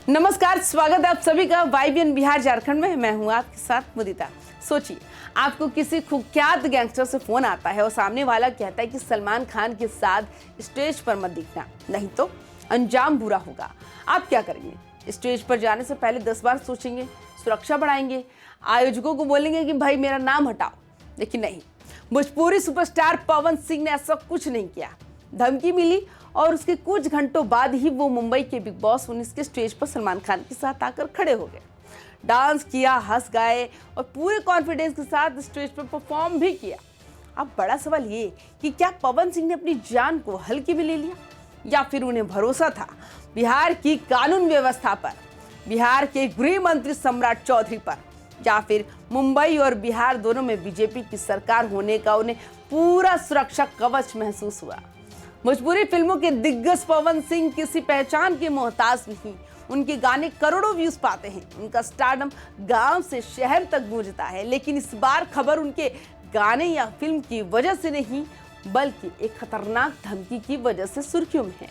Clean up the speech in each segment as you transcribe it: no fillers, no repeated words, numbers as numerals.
नमस्कार, स्वागत है आप सभी का YBN बिहार झारखंड में। मैं हूं आपके साथ मुदिता। सोचिए, आपको किसी कुख्यात गैंगस्टर से फोन आता है और सामने वाला कहता है कि सलमान खान के साथ स्टेज पर मत दिखना, नहीं तो अंजाम बुरा होगा। आप क्या करेंगे? स्टेज पर जाने से पहले 10 बार सोचेंगे, सुरक्षा बढ़ाएंगे, आयोजकों को बोलेंगे कि भाई मेरा नाम हटाओ। लेकिन नहीं, भोजपुरी सुपरस्टार पवन सिंह ने ऐसा कुछ नहीं किया। धमकी मिली और उसके कुछ घंटों बाद ही वो मुंबई के बिग बॉस 19 के स्टेज पर सलमान खान के साथ आकर खड़े हो गए। डांस किया, हंस गाए और पूरे कॉन्फिडेंस के साथ स्टेज पर परफॉर्म भी किया। अब बड़ा सवाल ये कि क्या पवन सिंह ने अपनी जान को हल्के में ले लिया या फिर उन्हें भरोसा था बिहार की कानून व्यवस्था पर, बिहार के गृह मंत्री सम्राट चौधरी पर, या फिर मुंबई और बिहार दोनों में बीजेपी की सरकार होने का उन्हें पूरा सुरक्षा कवच महसूस हुआ। भोजपुरी फिल्मों के दिग्गज पवन सिंह किसी पहचान के मोहताज नहीं। उनके गाने करोड़ों व्यूज पाते हैं, उनका स्टारडम गांव से शहर तक गूंजता है। लेकिन इस बार खबर उनके गाने या फिल्म की वजह से नहीं, बल्कि एक खतरनाक धमकी की वजह से सुर्खियों में है।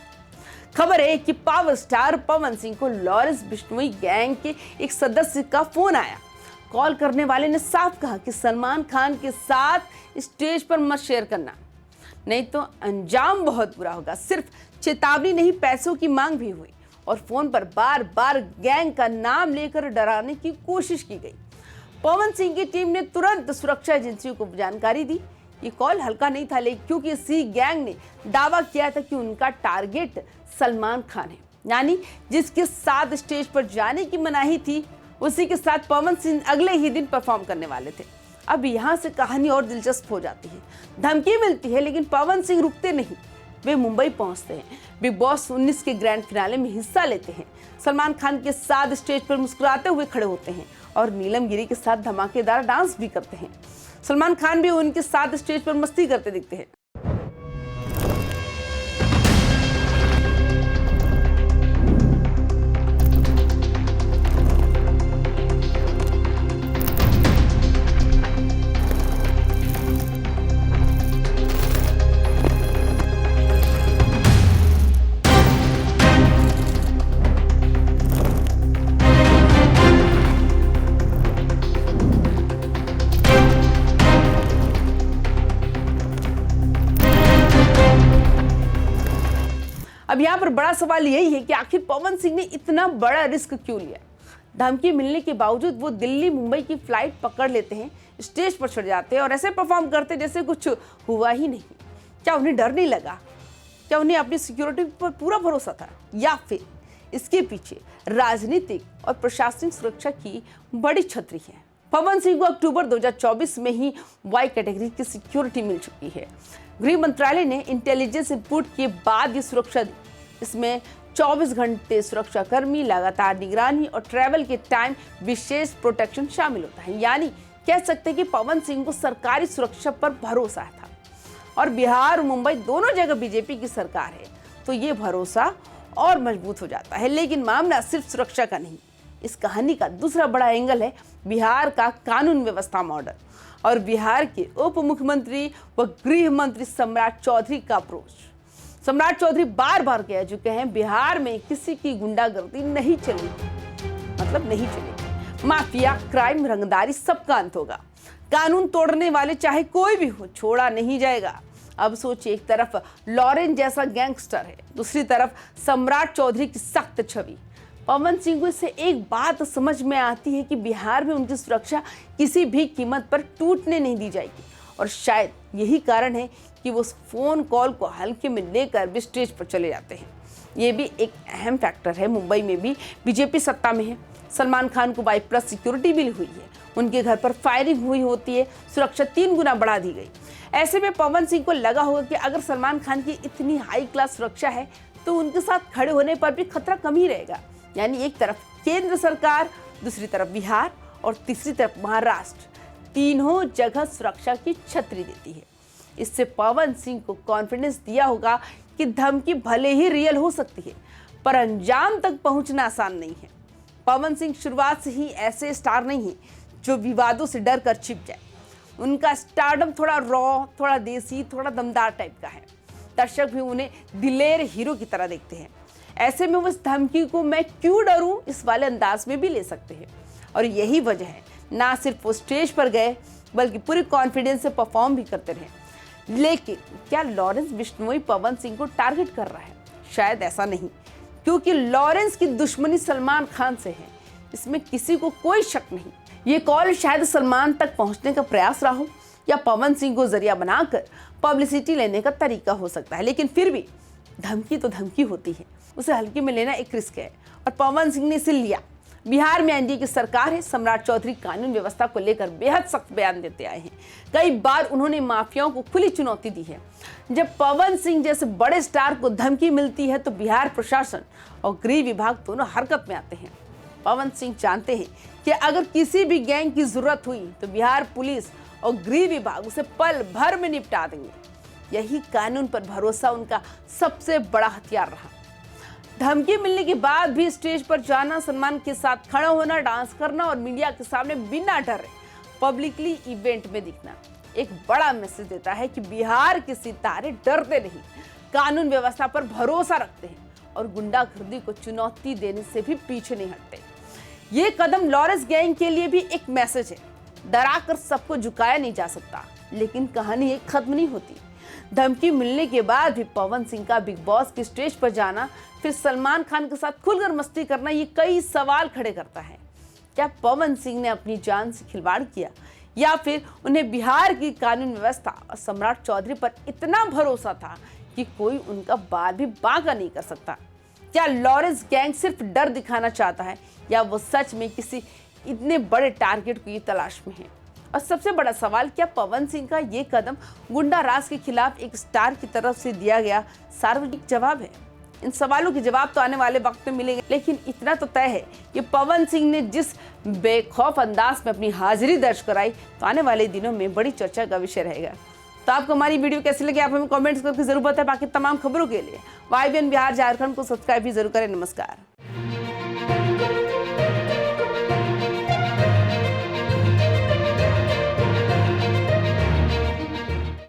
खबर है कि पावर स्टार पवन सिंह को लॉरेंस बिश्नोई गैंग के एक सदस्य का फोन आया। कॉल करने वाले ने साफ कहा कि सलमान खान के साथ स्टेज पर मत शेयर करना, नहीं तो अंजाम बहुत बुरा होगा। सिर्फ चेतावनी नहीं, पैसों की मांग भी हुई और फोन पर बार बार गैंग का नाम लेकर डराने की कोशिश की गई। पवन सिंह की टीम ने तुरंत सुरक्षा एजेंसियों को जानकारी दी। ये कॉल हल्का नहीं था, लेकिन क्योंकि इसी गैंग ने दावा किया था कि उनका टारगेट सलमान खान है, यानी जिसके साथ स्टेज पर जाने की मनाही थी, उसी के साथ पवन सिंह अगले ही दिन परफॉर्म करने वाले थे। अब यहाँ से कहानी और दिलचस्प हो जाती है। धमकी मिलती है लेकिन पवन सिंह रुकते नहीं। वे मुंबई पहुंचते हैं, बिग बॉस 19 के ग्रैंड फिनाले में हिस्सा लेते हैं, सलमान खान के साथ स्टेज पर मुस्कुराते हुए खड़े होते हैं और नीलम गिरी के साथ धमाकेदार डांस भी करते हैं। सलमान खान भी उनके साथ स्टेज पर मस्ती करते दिखते हैं। अब यहाँ पर बड़ा सवाल यही है कि आखिर पवन सिंह ने इतना बड़ा रिस्क क्यों लिया। धमकी मिलने के बावजूद वो दिल्ली मुंबई की फ्लाइट पकड़ लेते हैं, स्टेज पर चढ़ जाते हैं और ऐसे परफॉर्म करते जैसे कुछ हुआ ही नहीं। क्या उन्हें डर नहीं लगा? क्या उन्हें अपनी सिक्योरिटी पर पूरा भरोसा था, या फिर इसके पीछे राजनीतिक और प्रशासनिक सुरक्षा की बड़ी छतरी है? पवन सिंह को अक्टूबर 2024 में ही वाई कैटेगरी की सिक्योरिटी मिल चुकी है। गृह मंत्रालय ने इंटेलिजेंस इनपुट के बाद ये सुरक्षा दी। इसमें 24 घंटे सुरक्षा कर्मी, लगातार निगरानी और ट्रैवल के टाइम विशेष प्रोटेक्शन शामिल होता है। यानी कह सकते हैं कि पवन सिंह को सरकारी सुरक्षा पर भरोसा था। और बिहार और मुंबई दोनों जगह बीजेपी की सरकार है, तो ये भरोसा और मजबूत हो जाता है। लेकिन मामला सिर्फ सुरक्षा का नहीं, इस कहानी का दूसरा बड़ा एंगल है बिहार का कानून व्यवस्था मॉडल और बिहार के उप मुख्यमंत्री व गृह मंत्री सम्राट चौधरी का अप्रोच। सम्राट चौधरी बार बार कह चुके हैं बिहार में किसी की गुंडागर्दी नहीं चलेगी, मतलब नहीं चलेगी। माफिया, क्राइम, रंगदारी सबका अंत होगा। कानून तोड़ने वाले चाहे कोई भी हो, छोड़ा नहीं जाएगा। अब सोचिए, एक तरफ लॉरेंस जैसा गैंगस्टर है, दूसरी तरफ सम्राट चौधरी की सख्त छवि। पवन सिंह को इससे एक बात समझ में आती है कि बिहार में उनकी सुरक्षा किसी भी कीमत पर टूटने नहीं दी जाएगी। और शायद यही कारण है कि वो उस फोन कॉल को हल्के में लेकर भी स्टेज पर चले जाते हैं। ये भी एक अहम फैक्टर है। मुंबई में भी बीजेपी सत्ता में है। सलमान खान को Y+ सिक्योरिटी मिली हुई है, उनके घर पर फायरिंग हुई होती है, सुरक्षा 3 गुना बढ़ा दी गई। ऐसे में पवन सिंह को लगा होगा कि अगर सलमान खान की इतनी हाई क्लास सुरक्षा है तो उनके साथ खड़े होने पर भी खतरा कम ही रहेगा। यानी एक तरफ केंद्र सरकार, दूसरी तरफ बिहार और तीसरी तरफ महाराष्ट्र, तीनों जगह सुरक्षा की छतरी देती है। इससे पवन सिंह को कॉन्फिडेंस दिया होगा कि धमकी भले ही रियल हो सकती है, पर अंजाम तक पहुंचना आसान नहीं है। पवन सिंह शुरुआत से ही ऐसे स्टार नहीं है जो विवादों से डर कर छिप जाए। उनका स्टारडम थोड़ा रॉ, थोड़ा देसी, थोड़ा दमदार टाइप का है। दर्शक भी उन्हें दिलेर हीरो की तरह देखते हैं। ऐसे में वो इस धमकी को मैं क्यों डरूं इस वाले अंदाज में भी ले सकते हैं। और यही वजह है ना सिर्फ वो स्टेज पर गए बल्कि पूरे कॉन्फिडेंस से परफॉर्म भी करते रहे। लेकिन क्या लॉरेंस बिश्नोई पवन सिंह को टारगेट कर रहा है? शायद ऐसा नहीं, क्योंकि लॉरेंस की दुश्मनी सलमान खान से है, इसमें किसी को कोई शक नहीं। ये कॉल शायद सलमान तक पहुंचने का प्रयास रहा हो या पवन सिंह को जरिया बनाकर पब्लिसिटी लेने का तरीका हो सकता है। लेकिन फिर भी धमकी तो धमकी होती है, उसे हल्के में लेना एक रिस्क है और पवन सिंह ने इसे लिया। बिहार में एनडीए की सरकार है। सम्राट चौधरी कानून व्यवस्था को लेकर बेहद सख्त बयान देते आए हैं। कई बार उन्होंने माफियाओं को खुली चुनौती दी है। जब पवन सिंह जैसे बड़े स्टार को धमकी मिलती है तो बिहार प्रशासन और गृह विभाग दोनों हरकत में आते हैं। पवन सिंह जानते हैं कि अगर किसी भी गैंग की जरूरत हुई तो बिहार पुलिस और गृह विभाग उसे पल भर में निपटा देंगे। यही कानून पर भरोसा उनका सबसे बड़ा हथियार रहा। धमकी मिलने के बाद भी स्टेज पर जाना, सलमान के साथ खड़ा होना, डांस करना और मीडिया के सामने बिना डरे पब्लिकली इवेंट में दिखना एक बड़ा मैसेज देता है कि बिहार के सितारे डरते नहीं, कानून व्यवस्था पर भरोसा रखते हैं और गुंडागर्दी को चुनौती देने से भी पीछे नहीं हटते। ये कदम लॉरेंस गैंग के लिए भी एक मैसेज है। डराकर सबको झुकाया नहीं जा सकता, लेकिन कहानी एक खत्म नहीं होती। धमकी मिलने के बाद भी पवन सिंह का बिग बॉस की स्टेज पर जाना, फिर सलमान खान के साथ खुलकर मस्ती करना, ये कई सवाल खड़े करता है। क्या पवन सिंह ने अपनी जान से खिलवाड़ किया या फिर उन्हें बिहार की कानून व्यवस्था और सम्राट चौधरी पर इतना भरोसा था कि कोई उनका बाल भी बांका नहीं कर सकता? क्या लॉरेंस गैंग सिर्फ डर दिखाना चाहता है या वो सच में किसी इतने बड़े टारगेट की तलाश में है? और सबसे बड़ा सवाल, क्या पवन सिंह का ये कदम गुंडा राज के खिलाफ एक स्टार की तरफ से दिया गया सार्वजनिक जवाब है? इन सवालों के जवाब तो आने वाले वक्त में मिलेंगे, लेकिन इतना तो तय है कि पवन सिंह ने जिस बेखौफ अंदाज में अपनी हाजिरी दर्ज कराई तो आने वाले दिनों में बड़ी चर्चा का विषय रहेगा। तो आपको हमारी वीडियो कैसी लगी आप हमें कमेंट्स करके जरूर बताएं। बाकी तमाम खबरों के लिए YBN बिहार झारखंड को सब्सक्राइब भी जरूर करें। नमस्कार।